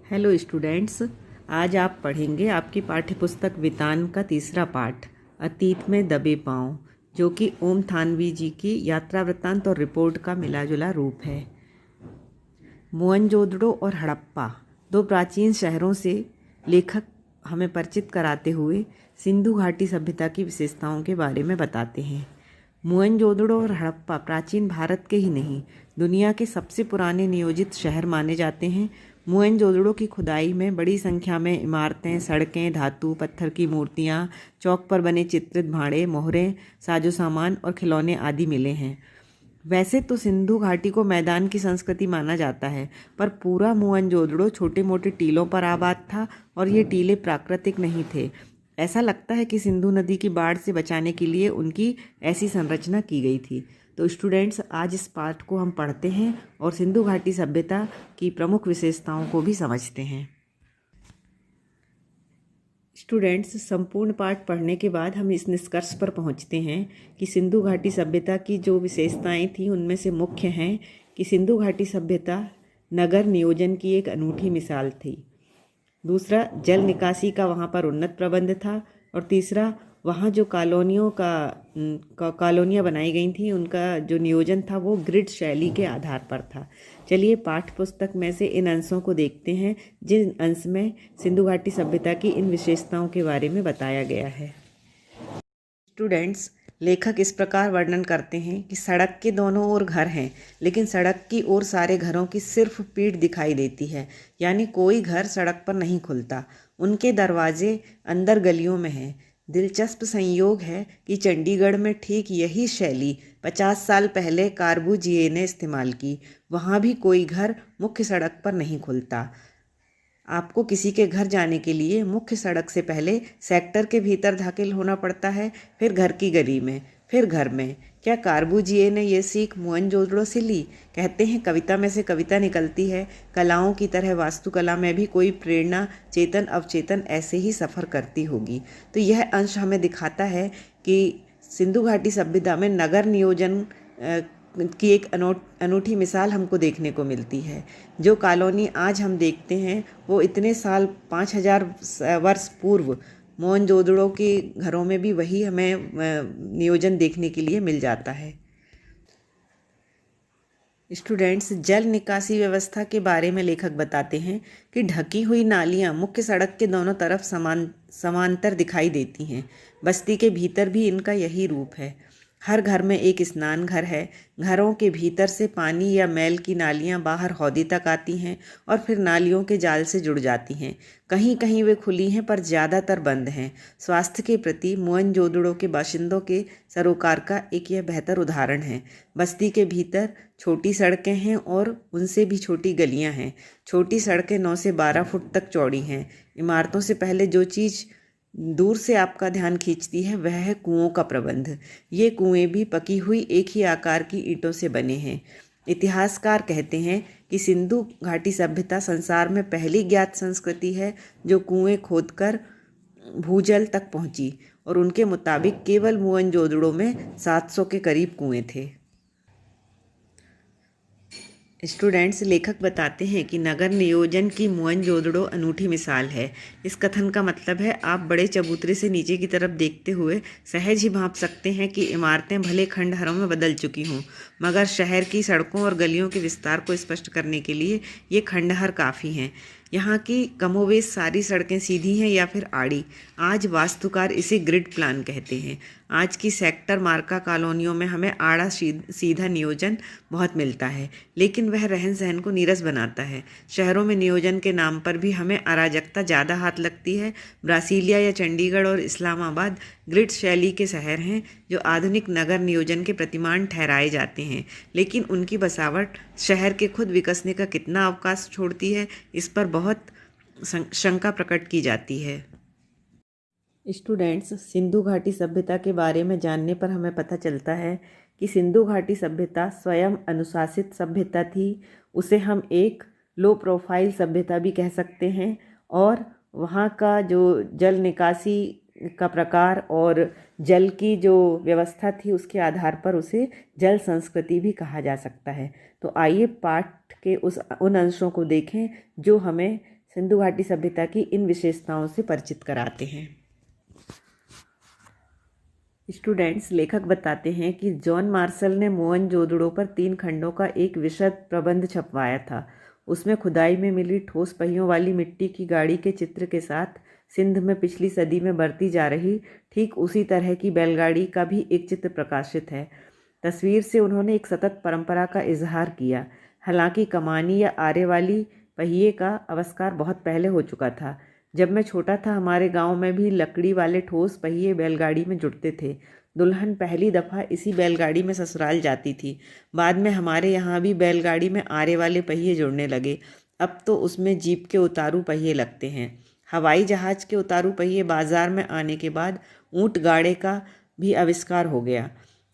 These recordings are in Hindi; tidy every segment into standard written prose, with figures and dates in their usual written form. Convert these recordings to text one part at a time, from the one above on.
हेलो स्टूडेंट्स, आज आप पढ़ेंगे आपकी पाठ्यपुस्तक वितान का तीसरा पाठ अतीत में दबे पांव, जो कि ओम थानवी जी की यात्रा वृत्तांत और रिपोर्ट का मिला-जुला रूप है। मोहनजोदड़ो और हड़प्पा दो प्राचीन शहरों से लेखक हमें परिचित कराते हुए सिंधु घाटी सभ्यता की विशेषताओं के बारे में बताते हैं। मोहनजोदड़ो और हड़प्पा प्राचीन भारत के ही नहीं, दुनिया के सबसे पुराने नियोजित शहर माने जाते हैं। मोहनजोदड़ो की खुदाई में बड़ी संख्या में इमारतें, सड़कें, धातु पत्थर की मूर्तियाँ, चौक पर बने चित्रित भाड़े, मोहरें, साजो सामान और खिलौने आदि मिले हैं। वैसे तो सिंधु घाटी को मैदान की संस्कृति माना जाता है, पर पूरा मोहनजोदड़ो छोटे मोटे टीलों पर आबाद था और ये टीले प्राकृतिक नहीं थे। ऐसा लगता है कि सिंधु नदी की बाढ़ से बचाने के लिए उनकी ऐसी संरचना की गई थी। तो स्टूडेंट्स, आज इस पाठ को हम पढ़ते हैं और सिंधु घाटी सभ्यता की प्रमुख विशेषताओं को भी समझते हैं। स्टूडेंट्स, संपूर्ण पाठ पढ़ने के बाद हम इस निष्कर्ष पर पहुंचते हैं कि सिंधु घाटी सभ्यता की जो विशेषताएं थीं उनमें से मुख्य हैं कि सिंधु घाटी सभ्यता नगर नियोजन की एक अनूठी मिसाल थी। दूसरा, जल निकासी का वहाँ पर उन्नत प्रबंध था। और तीसरा, वहाँ जो कॉलोनियाँ बनाई गई थी उनका जो नियोजन था वो ग्रिड शैली के आधार पर था। चलिए पाठ्य पुस्तक में से इन अंशों को देखते हैं जिन अंश में सिंधु घाटी सभ्यता की इन विशेषताओं के बारे में बताया गया है। स्टूडेंट्स, लेखक इस प्रकार वर्णन करते हैं कि सड़क के दोनों ओर घर हैं, लेकिन सड़क की ओर सारे घरों की सिर्फ पीठ दिखाई देती है, यानी कोई घर सड़क पर नहीं खुलता। उनके दरवाजे अंदर गलियों में हैं। दिलचस्प संयोग है कि चंडीगढ़ में ठीक यही शैली 50 साल पहले कार्बूजिए ने इस्तेमाल की। वहाँ भी कोई घर मुख्य सड़क पर नहीं खुलता। आपको किसी के घर जाने के लिए मुख्य सड़क से पहले सेक्टर के भीतर दाखिल होना पड़ता है, फिर घर की गली में, फिर घर में। क्या कार्बूजिए ने ये सीख मोहनजोदड़ो से ली? कहते हैं कविता में से कविता निकलती है। कलाओं की तरह वास्तुकला में भी कोई प्रेरणा चेतन अवचेतन ऐसे ही सफ़र करती होगी। तो यह अंश हमें दिखाता है कि सिंधु घाटी सभ्यता में नगर नियोजन की एक अनूठी मिसाल हमको देखने को मिलती है। जो कॉलोनी आज हम देखते हैं वो इतने साल 5000 वर्ष पूर्व मोहनजोदड़ो के घरों में भी वही हमें नियोजन देखने के लिए मिल जाता है। स्टूडेंट्स, जल निकासी व्यवस्था के बारे में लेखक बताते हैं कि ढकी हुई नालियां मुख्य सड़क के दोनों तरफ समांतर दिखाई देती हैं। बस्ती के भीतर भी इनका यही रूप है। हर घर में एक स्नान घर है। घरों के भीतर से पानी या मैल की नालियां बाहर हौदी तक आती हैं और फिर नालियों के जाल से जुड़ जाती हैं। कहीं कहीं वे खुली हैं पर ज़्यादातर बंद हैं। स्वास्थ्य के प्रति मोहनजोदड़ो के बाशिंदों के सरोकार का एक यह बेहतर उदाहरण है। बस्ती के भीतर छोटी सड़कें हैं और उनसे भी छोटी गलियां हैं। छोटी सड़कें 9 से 12 फुट तक चौड़ी हैं। इमारतों से पहले जो चीज़ दूर से आपका ध्यान खींचती है वह है कुओं का प्रबंध। ये कुएं भी पकी हुई एक ही आकार की ईंटों से बने हैं। इतिहासकार कहते हैं कि सिंधु घाटी सभ्यता संसार में पहली ज्ञात संस्कृति है जो कुएं खोदकर भूजल तक पहुंची, और उनके मुताबिक केवल मोहनजोदड़ो में 700 के करीब कुएं थे। स्टूडेंट्स, लेखक बताते हैं कि नगर नियोजन की मोहनजोदड़ो अनूठी मिसाल है। इस कथन का मतलब है आप बड़े चबूतरे से नीचे की तरफ देखते हुए सहज ही भांप सकते हैं कि इमारतें भले खंडहरों में बदल चुकी हों, मगर शहर की सड़कों और गलियों के विस्तार को स्पष्ट करने के लिए ये खंडहर काफ़ी हैं। यहाँ की कमोवेश सारी सड़कें सीधी हैं या फिर आड़ी। आज वास्तुकार इसे ग्रिड प्लान कहते हैं। आज की सेक्टर मार्का कॉलोनियों में हमें आड़ा सीधा नियोजन बहुत मिलता है, लेकिन वह रहन सहन को नीरस बनाता है। शहरों में नियोजन के नाम पर भी हमें अराजकता ज़्यादा हाथ लगती है। ब्रासीलिया या चंडीगढ़ और इस्लामाबाद ग्रिड शैली के शहर हैं जो आधुनिक नगर नियोजन के प्रतिमान ठहराए जाते हैं, लेकिन उनकी बसावट शहर के खुद विकसने का कितना अवकाश छोड़ती है, इस पर बहुत शंका प्रकट की जाती है। स्टूडेंट्स, सिंधु घाटी सभ्यता के बारे में जानने पर हमें पता चलता है कि सिंधु घाटी सभ्यता स्वयं अनुशासित सभ्यता थी। उसे हम एक लो प्रोफाइल सभ्यता भी कह सकते हैं, और वहाँ का जो जल निकासी का प्रकार और जल की जो व्यवस्था थी उसके आधार पर उसे जल संस्कृति भी कहा जा सकता है। तो आइए पाठ के उन अंशों को देखें जो हमें सिंधु घाटी सभ्यता की इन विशेषताओं से परिचित कराते हैं। स्टूडेंट्स, लेखक बताते हैं कि जॉन मार्शल ने मोहनजोदड़ो पर 3 खंडों का एक विशद प्रबंध छपवाया था। उसमें खुदाई में मिली ठोस पहियों वाली मिट्टी की गाड़ी के चित्र के साथ सिंध में पिछली सदी में बरती जा रही ठीक उसी तरह की बैलगाड़ी का भी एक चित्र प्रकाशित है। तस्वीर से उन्होंने एक सतत परंपरा का इजहार किया। हालांकि कमानी या आरे वाली पहिए का आविष्कार बहुत पहले हो चुका था। जब मैं छोटा था हमारे गांव में भी लकड़ी वाले ठोस पहिए बैलगाड़ी में जुड़ते थे। दुल्हन पहली दफ़ा इसी बैलगाड़ी में ससुराल जाती थी। बाद में हमारे यहाँ भी बैलगाड़ी में आरे वाले पहिए जुड़ने लगे। अब तो उसमें जीप के उतारू पहिए लगते हैं। हवाई जहाज़ के उतारू पहिए बाजार में आने के बाद ऊँट गाड़े का भी आविष्कार हो गया।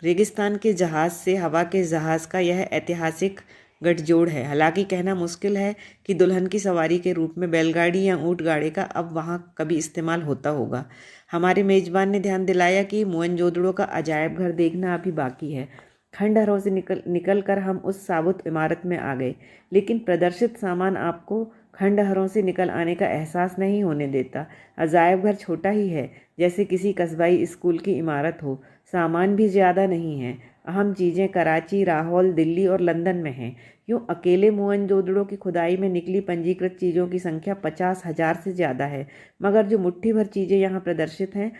रेगिस्तान के जहाज़ से हवा के जहाज़ का यह ऐतिहासिक गठजोड़ है। हालांकि कहना मुश्किल है कि दुल्हन की सवारी के रूप में बैलगाड़ी या ऊँट गाड़े का अब वहाँ कभी इस्तेमाल होता होगा। हमारे मेज़बान ने ध्यान दिलाया कि मोहनजोदड़ो का अजायब घर देखना अभी बाकी है। खंडहरों से निकल कर हम उस साबुत इमारत में आ गए, लेकिन प्रदर्शित सामान आपको खंडहरों से निकल आने का एहसास नहीं होने देता। अजायब घर छोटा ही है, जैसे किसी कस्बाई स्कूल की इमारत हो। सामान भी ज़्यादा नहीं है। अहम चीज़ें कराची, लाहौर, दिल्ली और लंदन में हैं। यूँ अकेले मोहनजोदड़ो की खुदाई में निकली पंजीकृत चीज़ों की संख्या 50,000 से ज़्यादा है। मगर जो मुट्ठी भर चीज़ें यहाँ प्रदर्शित हैं,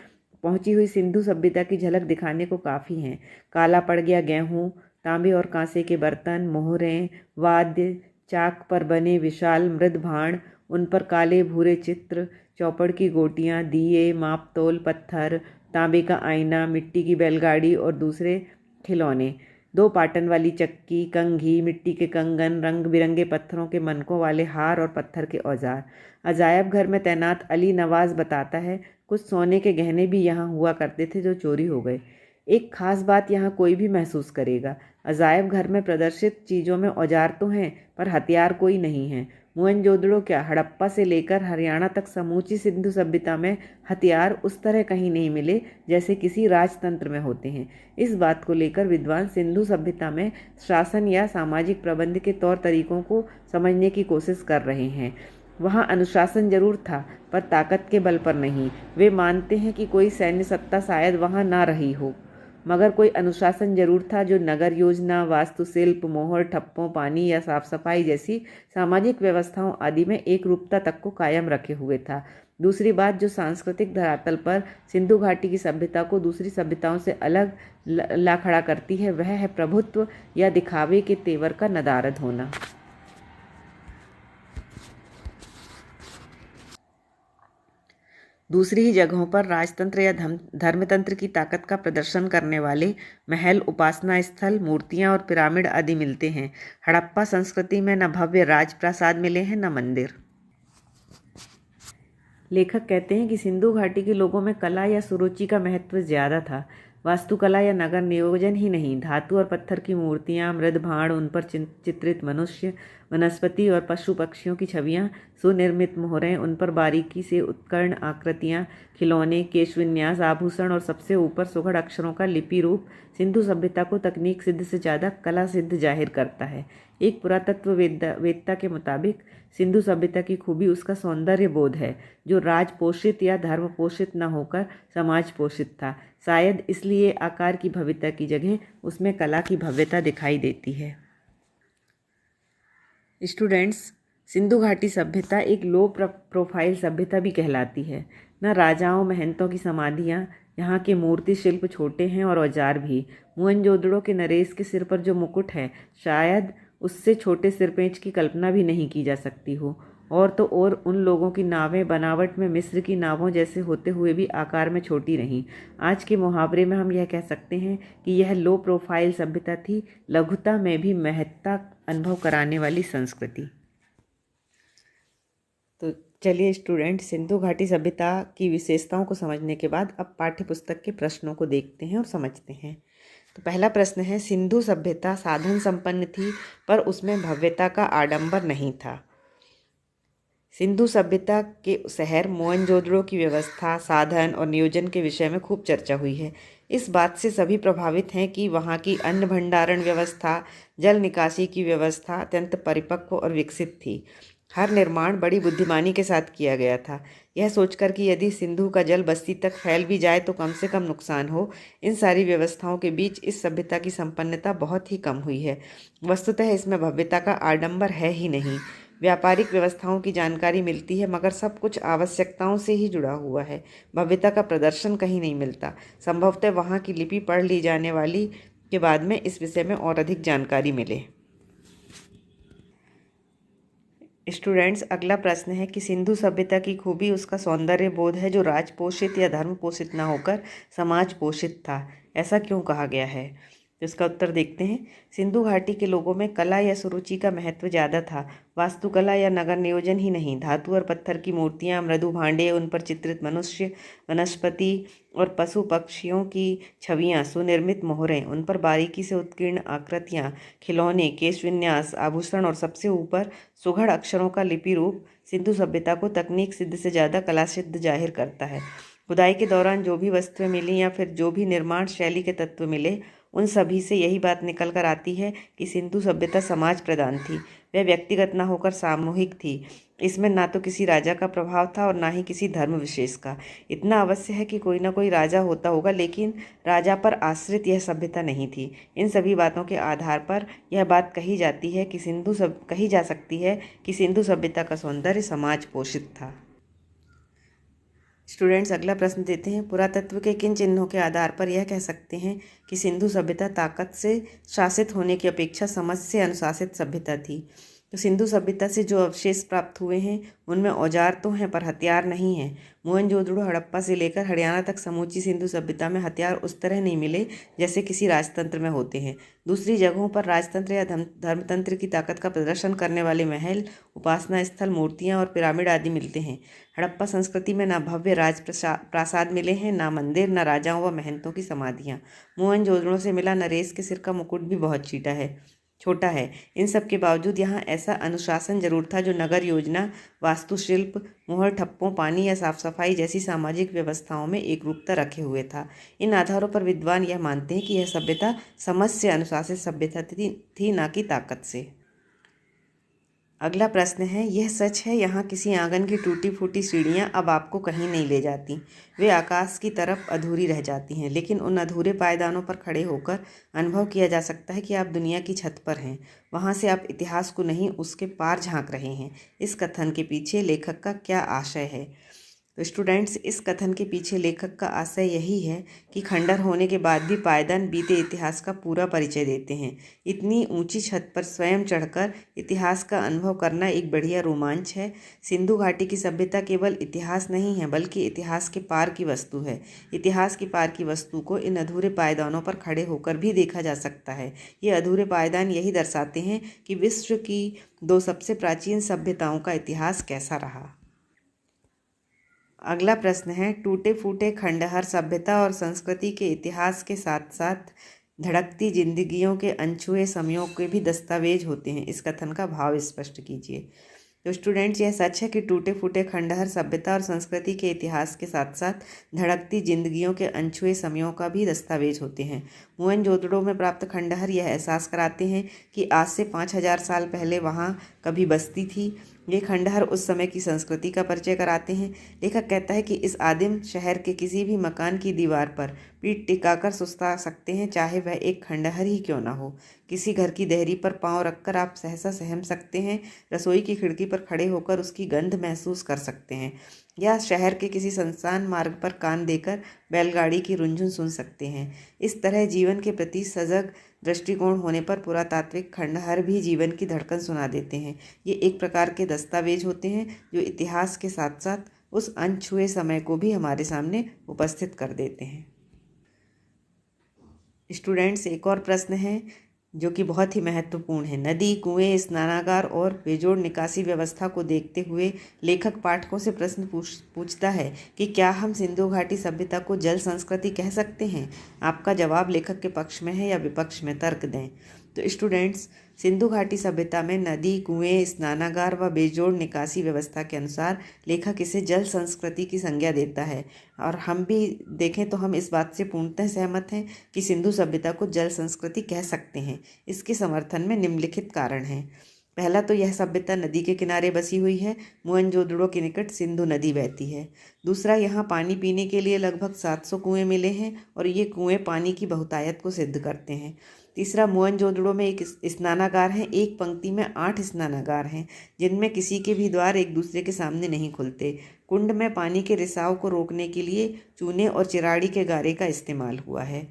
पहुँची हुई सिंधु सभ्यता की झलक दिखाने को काफ़ी हैं। काला पड़ गया गेहूँ, तांबे और कांसे के बर्तन, मोहरें, वाद्य, चाक पर बने विशाल मृद भांड, उन पर काले भूरे चित्र, चौपड़ की गोटियाँ, दिए, मापतोल, पत्थर, तांबे का आईना, मिट्टी की बैलगाड़ी और दूसरे खिलौने, 2 पाटन वाली चक्की, कंघी, मिट्टी के कंगन, रंग बिरंगे पत्थरों के मनकों वाले हार और पत्थर के औजार। अजायब घर में तैनात अली नवाज बताता है, कुछ सोने के गहने भी यहाँ हुआ करते थे जो चोरी हो गए। एक खास बात यहाँ कोई भी महसूस करेगा। अजायब घर में प्रदर्शित चीज़ों में औजार तो हैं, पर हथियार कोई नहीं है। मोहनजोदड़ो क्या, हड़प्पा से लेकर हरियाणा तक समूची सिंधु सभ्यता में हथियार उस तरह कहीं नहीं मिले जैसे किसी राजतंत्र में होते हैं। इस बात को लेकर विद्वान सिंधु सभ्यता में शासन या सामाजिक प्रबंध के तौर तरीकों को समझने की कोशिश कर रहे हैं। वहाँ अनुशासन जरूर था, पर ताकत के बल पर नहीं। वे मानते हैं कि कोई सैन्य सत्ता शायद वहाँ ना रही हो, मगर कोई अनुशासन जरूर था जो नगर योजना, वास्तुशिल्प, मोहर, ठप्पों, पानी या साफ सफाई जैसी सामाजिक व्यवस्थाओं आदि में एक रूपता तक को कायम रखे हुए था। दूसरी बात जो सांस्कृतिक धरातल पर सिंधु घाटी की सभ्यता को दूसरी सभ्यताओं से अलग ला खड़ा करती है, वह है प्रभुत्व या दिखावे के तेवर का नदारद होना। दूसरी ही जगहों पर राजतंत्र या धर्मतंत्र की ताकत का प्रदर्शन करने वाले महल, उपासना स्थल, मूर्तियां और पिरामिड आदि मिलते हैं। हड़प्पा संस्कृति में न भव्य राजप्रासाद मिले हैं, न मंदिर। लेखक कहते हैं कि सिंधु घाटी के लोगों में कला या सुरुचि का महत्व ज़्यादा था। वास्तुकला या नगर नियोजन ही नहीं, धातु और पत्थर की मूर्तियाँ, मृद भांड, उन पर चित्रित मनुष्य, वनस्पति और पशु पक्षियों की छवियाँ, सुनिर्मित मोहरें, उन पर बारीकी से उत्कीर्ण आकृतियाँ, खिलौने, केशविन्यास, आभूषण और सबसे ऊपर सुघड़ अक्षरों का लिपि रूप सिंधु सभ्यता को तकनीक सिद्ध से ज़्यादा कला सिद्ध जाहिर करता है। एक पुरातत्व वेत्ता के मुताबिक सिंधु सभ्यता की खूबी उसका सौंदर्य बोध है, जो राज पोषित या धर्म पोषित न होकर समाज पोषित था। शायद इसलिए आकार की भव्यता की जगह उसमें कला की भव्यता दिखाई देती है। स्टूडेंट्स, सिंधु घाटी सभ्यता एक लो प्रोफाइल सभ्यता भी कहलाती है। न राजाओं महंतों की समाधियाँ, यहाँ के मूर्ति शिल्प छोटे हैं और औजार भी। मोहनजोदड़ो के नरेश के सिर पर जो मुकुट है, शायद उससे छोटे सिरपेंच की कल्पना भी नहीं की जा सकती हो। और तो और उन लोगों की नावें बनावट में मिस्र की नावों जैसे होते हुए भी आकार में छोटी रहीं। आज के मुहावरे में हम यह कह सकते हैं कि यह लो प्रोफाइल सभ्यता थी, लघुता में भी महत्ता अनुभव कराने वाली संस्कृति। तो चलिए स्टूडेंट, सिंधु घाटी सभ्यता की विशेषताओं को समझने के बाद अब पाठ्य पुस्तक के प्रश्नों को देखते हैं और समझते हैं। तो पहला प्रश्न है, सिंधु सभ्यता साधन संपन्न थी पर उसमें भव्यता का आडंबर नहीं था। सिंधु सभ्यता के शहर मोहनजोदड़ो की व्यवस्था, साधन और नियोजन के विषय में खूब चर्चा हुई है। इस बात से सभी प्रभावित हैं कि वहाँ की अन्न भंडारण व्यवस्था, जल निकासी की व्यवस्था अत्यंत परिपक्व और विकसित थी। हर निर्माण बड़ी बुद्धिमानी के साथ किया गया था, यह सोचकर कि यदि सिंधु का जल बस्ती तक फैल भी जाए तो कम से कम नुकसान हो। इन सारी व्यवस्थाओं के बीच इस सभ्यता की संपन्नता बहुत ही कम हुई है। वस्तुतः इसमें भव्यता का आडंबर है ही नहीं। व्यापारिक व्यवस्थाओं की जानकारी मिलती है, मगर सब कुछ आवश्यकताओं से ही जुड़ा हुआ है। भव्यता का प्रदर्शन कहीं नहीं मिलता। संभवतः वहाँ की लिपि पढ़ ली जाने वाली के बाद में इस विषय में और अधिक जानकारी मिले। स्टूडेंट्स, अगला प्रश्न है कि सिंधु सभ्यता की खूबी उसका सौंदर्य बोध है, जो राज पोषित या धर्म पोषित न होकर समाज पोषित था। ऐसा क्यों कहा गया है? तो इसका उत्तर देखते हैं। सिंधु घाटी के लोगों में कला या सुरुचि का महत्व ज़्यादा था। वास्तुकला या नगर नियोजन ही नहीं, धातु और पत्थर की मूर्तियाँ, मृदु भांडे, उन पर चित्रित मनुष्य, वनस्पति और पशु पक्षियों की छवियाँ, सुनिर्मित मोहरें, उन पर बारीकी से उत्कीर्ण आकृतियाँ, खिलौने, केश विन्यास, आभूषण और सबसे ऊपर सुघड़ अक्षरों का लिपि रूप सिंधु सभ्यता को तकनीक सिद्ध से ज़्यादा कला सिद्ध जाहिर करता है। खुदाई के दौरान जो भी वस्तुएं मिली या फिर जो भी निर्माण शैली के तत्व मिले, उन सभी से यही बात निकल कर आती है कि सिंधु सभ्यता समाज प्रधान थी। वह व्यक्तिगत न होकर सामूहिक थी। इसमें ना तो किसी राजा का प्रभाव था और ना ही किसी धर्म विशेष का। इतना अवश्य है कि कोई ना कोई राजा होता होगा, लेकिन राजा पर आश्रित यह सभ्यता नहीं थी। इन सभी बातों के आधार पर यह बात कही जा सकती है कि सिंधु सभ्यता का सौंदर्य समाज पोषित था। स्टूडेंट्स, अगला प्रश्न देते हैं। पुरातत्व के किन चिन्हों के आधार पर यह कह सकते हैं कि सिंधु सभ्यता ताकत से शासित होने की अपेक्षा समझ से अनुशासित सभ्यता थी? तो सिंधु सभ्यता से जो अवशेष प्राप्त हुए हैं उनमें औजार तो हैं पर हथियार नहीं हैं। मोहनजोदड़ो, हड़प्पा से लेकर हरियाणा तक समूची सिंधु सभ्यता में हथियार उस तरह नहीं मिले जैसे किसी राजतंत्र में होते हैं। दूसरी जगहों पर राजतंत्र या धर्मतंत्र की ताकत का प्रदर्शन करने वाले महल, उपासना स्थल, मूर्तियाँ और पिरामिड आदि मिलते हैं। हड़प्पा संस्कृति में न भव्य प्रासाद मिले हैं, न मंदिर, न राजाओं व महंतों की समाधियाँ। मोहनजोदड़ो से मिला नरेश के सिर का मुकुट भी बहुत छोटा है। इन सब के बावजूद यहाँ ऐसा अनुशासन जरूर था जो नगर योजना, वास्तुशिल्प, मोहर ठप्पों, पानी या साफ सफाई जैसी सामाजिक व्यवस्थाओं में एकरूपता रखे हुए था। इन आधारों पर विद्वान यह मानते हैं कि यह सभ्यता समझ से अनुशासित सभ्यता थी, ना कि ताकत से। अगला प्रश्न है, यह सच है यहाँ किसी आंगन की टूटी फूटी सीढ़ियाँ अब आपको कहीं नहीं ले जाती। वे आकाश की तरफ अधूरी रह जाती हैं, लेकिन उन अधूरे पायदानों पर खड़े होकर अनुभव किया जा सकता है कि आप दुनिया की छत पर हैं। वहाँ से आप इतिहास को नहीं, उसके पार झांक रहे हैं। इस कथन के पीछे लेखक का क्या आशय है? तो स्टूडेंट्स, इस कथन के पीछे लेखक का आशय यही है कि खंडहर होने के बाद भी पायदान बीते इतिहास का पूरा परिचय देते हैं। इतनी ऊंची छत पर स्वयं चढ़कर इतिहास का अनुभव करना एक बढ़िया रोमांच है। सिंधु घाटी की सभ्यता केवल इतिहास नहीं है, बल्कि इतिहास के पार की वस्तु है। इतिहास के पार की वस्तु को इन अधूरे पायदानों पर खड़े होकर भी देखा जा सकता है। ये अधूरे पायदान यही दर्शाते हैं कि विश्व की दो सबसे प्राचीन सभ्यताओं का इतिहास कैसा रहा। अगला प्रश्न है, टूटे फूटे खंडहर सभ्यता और संस्कृति के इतिहास के साथ साथ धड़कती जिंदगियों के अनछुए समयों के भी दस्तावेज होते हैं। इस कथन का भाव स्पष्ट कीजिए। तो स्टूडेंट्स, यह सच है कि टूटे फूटे खंडहर सभ्यता और संस्कृति के इतिहास के साथ साथ धड़कती जिंदगियों के अनछुए समयों का भी दस्तावेज होते हैं। मोहनजोदड़ो में प्राप्त खंडहर यह एहसास कराते हैं कि आज से 5000 साल पहले वहाँ कभी बस्ती थी। ये खंडहर उस समय की संस्कृति का परिचय कराते हैं। लेखक कहता है कि इस आदिम शहर के किसी भी मकान की दीवार पर पीठ टिकाकर सुस्ता सकते हैं, चाहे वह एक खंडहर ही क्यों ना हो। किसी घर की देहरी पर पांव रखकर आप सहसा सहम सकते हैं। रसोई की खिड़की पर खड़े होकर उसकी गंध महसूस कर सकते हैं, या शहर के किसी सुनसान मार्ग पर कान देकर बैलगाड़ी की रुंझुन सुन सकते हैं। इस तरह जीवन के प्रति सजग दृष्टिकोण होने पर पुरातात्विक खंडहर भी जीवन की धड़कन सुना देते हैं। ये एक प्रकार के दस्तावेज होते हैं जो इतिहास के साथ साथ उस अनछुए समय को भी हमारे सामने उपस्थित कर देते हैं। स्टूडेंट्स, एक और प्रश्न है जो कि बहुत ही महत्वपूर्ण है। नदी, कुएं, स्नानागार और बेजोड़ निकासी व्यवस्था को देखते हुए लेखक पाठकों से प्रश्न पूछता है कि क्या हम सिंधु घाटी सभ्यता को जल संस्कृति कह सकते हैं? आपका जवाब लेखक के पक्ष में है या विपक्ष में, तर्क दें। तो स्टूडेंट्स, सिंधु घाटी सभ्यता में नदी, कुएं, स्नानागार व बेजोड़ निकासी व्यवस्था के अनुसार लेखक इसे जल संस्कृति की संज्ञा देता है, और हम भी देखें तो हम इस बात से पूर्णतः सहमत हैं कि सिंधु सभ्यता को जल संस्कृति कह सकते हैं। इसके समर्थन में निम्नलिखित कारण हैं। पहला तो यह सभ्यता नदी के किनारे बसी हुई है। मोहनजोदड़ो के निकट सिंधु नदी बहती है। दूसरा, यहाँ पानी पीने के लिए लगभग 700 कुएं मिले हैं और ये कुएं पानी की बहुतायत को सिद्ध करते हैं। तीसरा, मोहनजोदड़ो में एक स्नानागार है। एक पंक्ति में 8 स्नानागार हैं, जिनमें किसी के भी द्वार एक दूसरे के सामने नहीं खुलते। कुंड में पानी के रिसाव को रोकने के लिए चूने और चिराड़ी के गारे का इस्तेमाल हुआ है।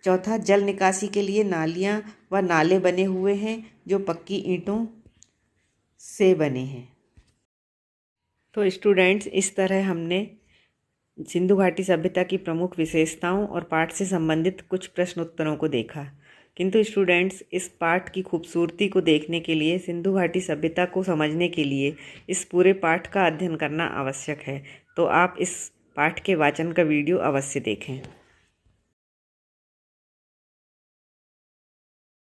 चौथा, जल निकासी के लिए नालियाँ व नाले बने हुए हैं जो पक्की ईंटों से बने हैं। तो स्टूडेंट्स, इस तरह हमने सिंधु घाटी सभ्यता की प्रमुख विशेषताओं और पाठ से संबंधित कुछ प्रश्न उत्तरों को देखा। किंतु स्टूडेंट्स, इस पाठ की खूबसूरती को देखने के लिए, सिंधु घाटी सभ्यता को समझने के लिए इस पूरे पाठ का अध्ययन करना आवश्यक है। तो आप इस पाठ के वाचन का वीडियो अवश्य देखें।